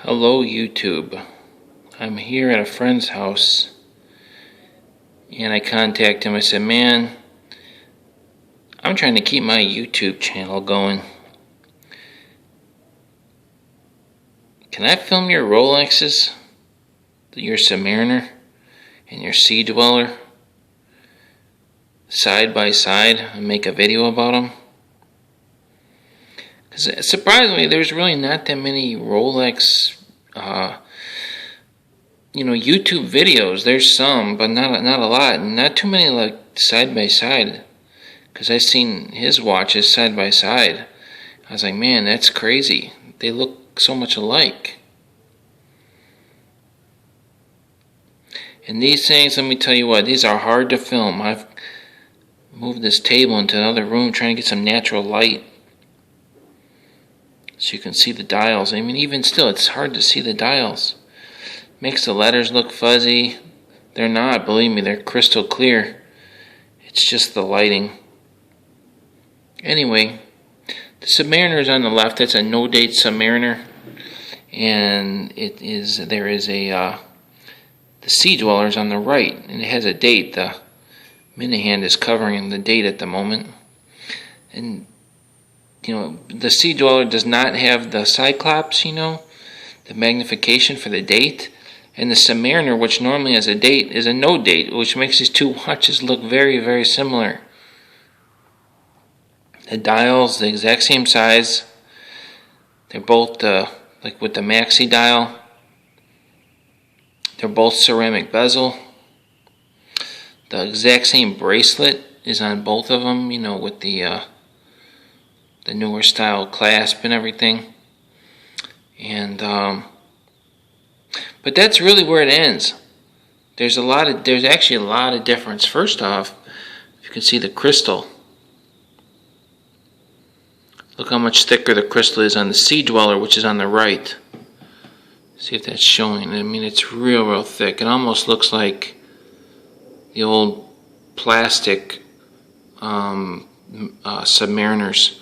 Hello YouTube. I'm here at a friend's house and I contacted him. I said, man, I'm trying to keep my YouTube channel going. Can I film your Rolexes, your Submariner, and your Sea Dweller side by side and make a video about them? Because surprisingly, there's really not that many Rolex YouTube videos. There's some, but not a lot, and not too many like side by side. Because I've seen his watches side by side. I was like, man, that's crazy. They look so much alike. And these things, let me tell you what, these are hard to film. I've moved this table into another room trying to get some natural light so you can see the dials. I mean, even still, it's hard to see the dials. Makes the letters look fuzzy. They're not, believe me, they're crystal clear. It's just the lighting. Anyway, the Submariner is on the left. That's a no-date Submariner. And there is a the Sea Dweller is on the right, and it has a date. The minute hand is covering the date at the moment. And the Sea Dweller does not have the Cyclops, the magnification for the date. And the Submariner, which normally has a date, is a no date, which makes these two watches look very, very similar. The dials, the exact same size. They're both like with the maxi dial. They're both ceramic bezel. The exact same bracelet is on both of them, with the newer style clasp and everything. And but that's really where it ends. There's actually a lot of difference. First off, you can see the crystal. Look how much thicker the crystal is on the Sea Dweller, which is on the right. See if that's showing. I mean, it's real thick. It almost looks like the old plastic Submariners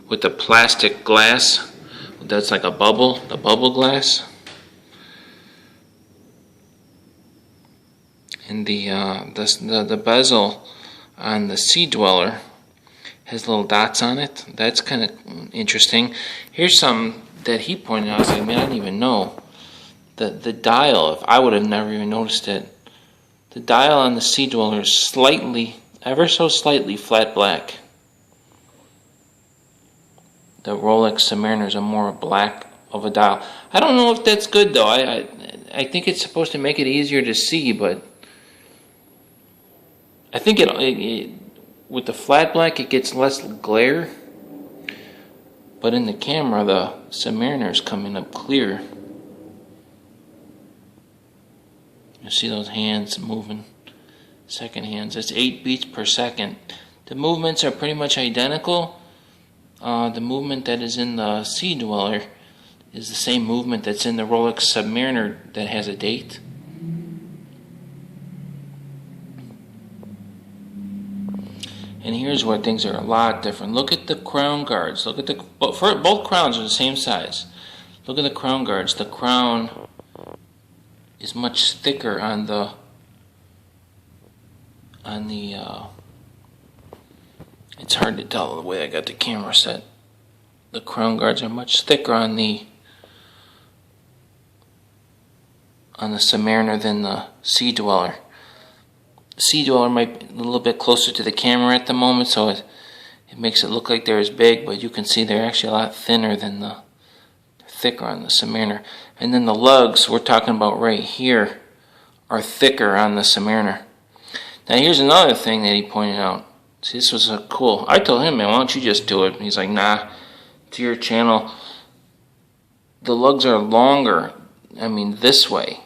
with the plastic glass. That's like the bubble glass. And the bezel on the Sea Dweller has little dots on it. That's kind of interesting. Here's some that he pointed out. I was like, man, I didn't even know. The dial, if I would have never even noticed it. The dial on the Sea Dweller is slightly, ever so slightly, flat black. The Rolex Submariners are more black of a dial. I don't know if that's good though. I think it's supposed to make it easier to see, but I think it with the flat black it gets less glare. But in the camera, the Submariner is coming up clear. You see those hands moving. Second hands. It's 8 beats per second. The movements are pretty much identical. The movement that is in the Sea Dweller is the same movement that's in the Rolex Submariner that has a date. And here's where things are a lot different. Look at the crown guards. Look at both crowns are the same size. Look at the crown guards. The crown is much thicker on the it's hard to tell the way I got the camera set. The crown guards are much thicker on the Submariner than the Sea Dweller. The Sea Dweller might be a little bit closer to the camera at the moment, so it makes it look like they're as big, but you can see they're actually a lot thinner than thicker on the Submariner. And then the lugs we're talking about right here are thicker on the Submariner. Now here's another thing that he pointed out. See, this was cool. I told him, man, why don't you just do it? And he's like, nah, to your channel. The lugs are longer. I mean, this way.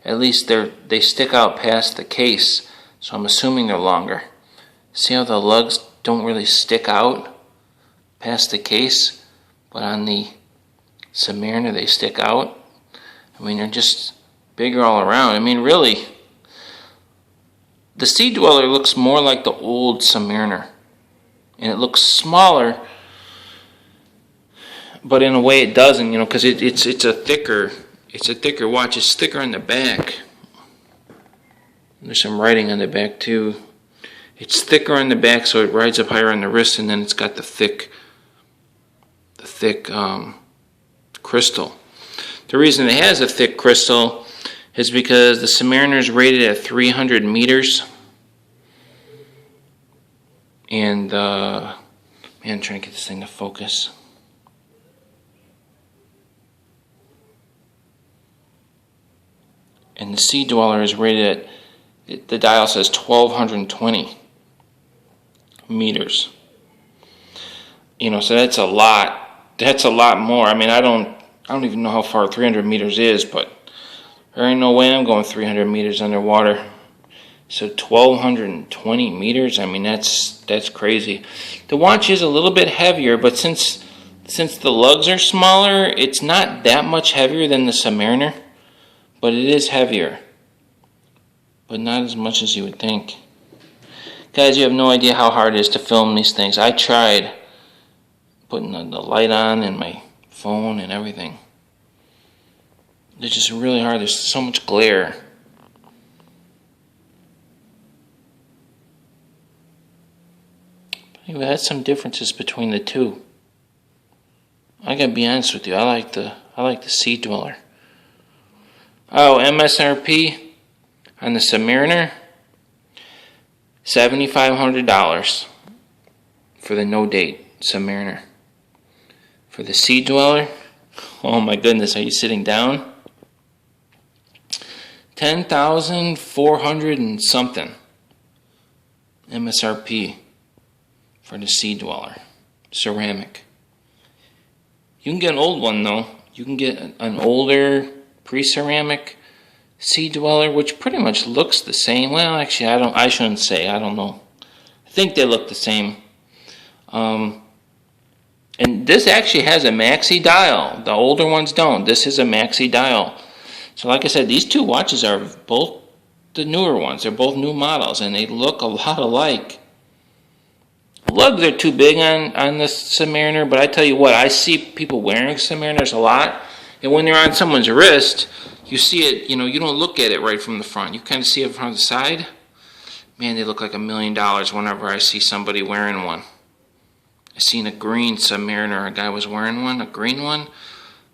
At least they stick out past the case, so I'm assuming they're longer. See how the lugs don't really stick out past the case, but on the Submariner they stick out? I mean, they're just bigger all around. I mean, really, the Sea Dweller looks more like the old Submariner, and it looks smaller but in a way it doesn't, you know, because it's a thicker watch. It's thicker on the back. There's some writing on the back too. It's thicker on the back, so it rides up higher on the wrist, and then it's got the thick crystal. The reason it has a thick crystal is because the Submariner is rated at 300 meters. And, man, I'm trying to get this thing to focus. And the Sea Dweller is rated at, the dial says 1220 meters. You know, so that's a lot. That's a lot more. I mean, I don't even know how far 300 meters is, but there ain't no way I'm going 300 meters underwater. So 1220 meters, I mean, that's crazy. The watch is a little bit heavier, but since the lugs are smaller, it's not that much heavier than the Submariner, but it is heavier. But not as much as you would think. Guys, you have no idea how hard it is to film these things. I tried putting the light on and my phone and everything. It's just really hard. There's so much glare. Anyway, that's some differences between the two. I gotta be honest with you. I like the Sea Dweller. Oh, MSRP on the Submariner, $7,500 for the no date Submariner. For the Sea Dweller, oh my goodness, are you sitting down? 10,400 and something MSRP for the Sea Dweller, ceramic. You can get an old one though. You can get an older pre-ceramic Sea Dweller, which pretty much looks the same. Well, actually, I shouldn't say. I don't know. I think they look the same. And this actually has a maxi dial. The older ones don't. This is a maxi dial. So like I said, these two watches are both the newer ones. They're both new models, and they look a lot alike. Lugs are too big on the Submariner, but I tell you what, I see people wearing Submariners a lot, and when they're on someone's wrist, you see it, you know, you don't look at it right from the front. You kind of see it from the side. Man, they look like $1 million whenever I see somebody wearing one. I seen a green Submariner, a guy was wearing one, a green one.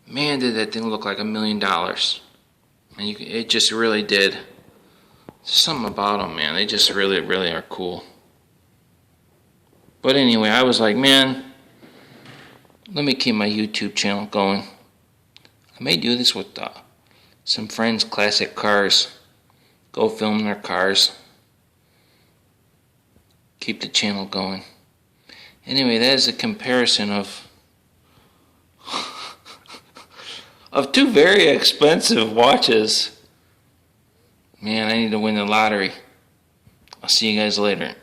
Man, did that thing look like $1 million. And it just really did. There's something about them, man. They just really, really are cool. But anyway, I was like, man, let me keep my YouTube channel going. I may do this with some friends' classic cars. Go film their cars. Keep the channel going. Anyway, that is a comparison of two very expensive watches. Man, I need to win the lottery. I'll see you guys later.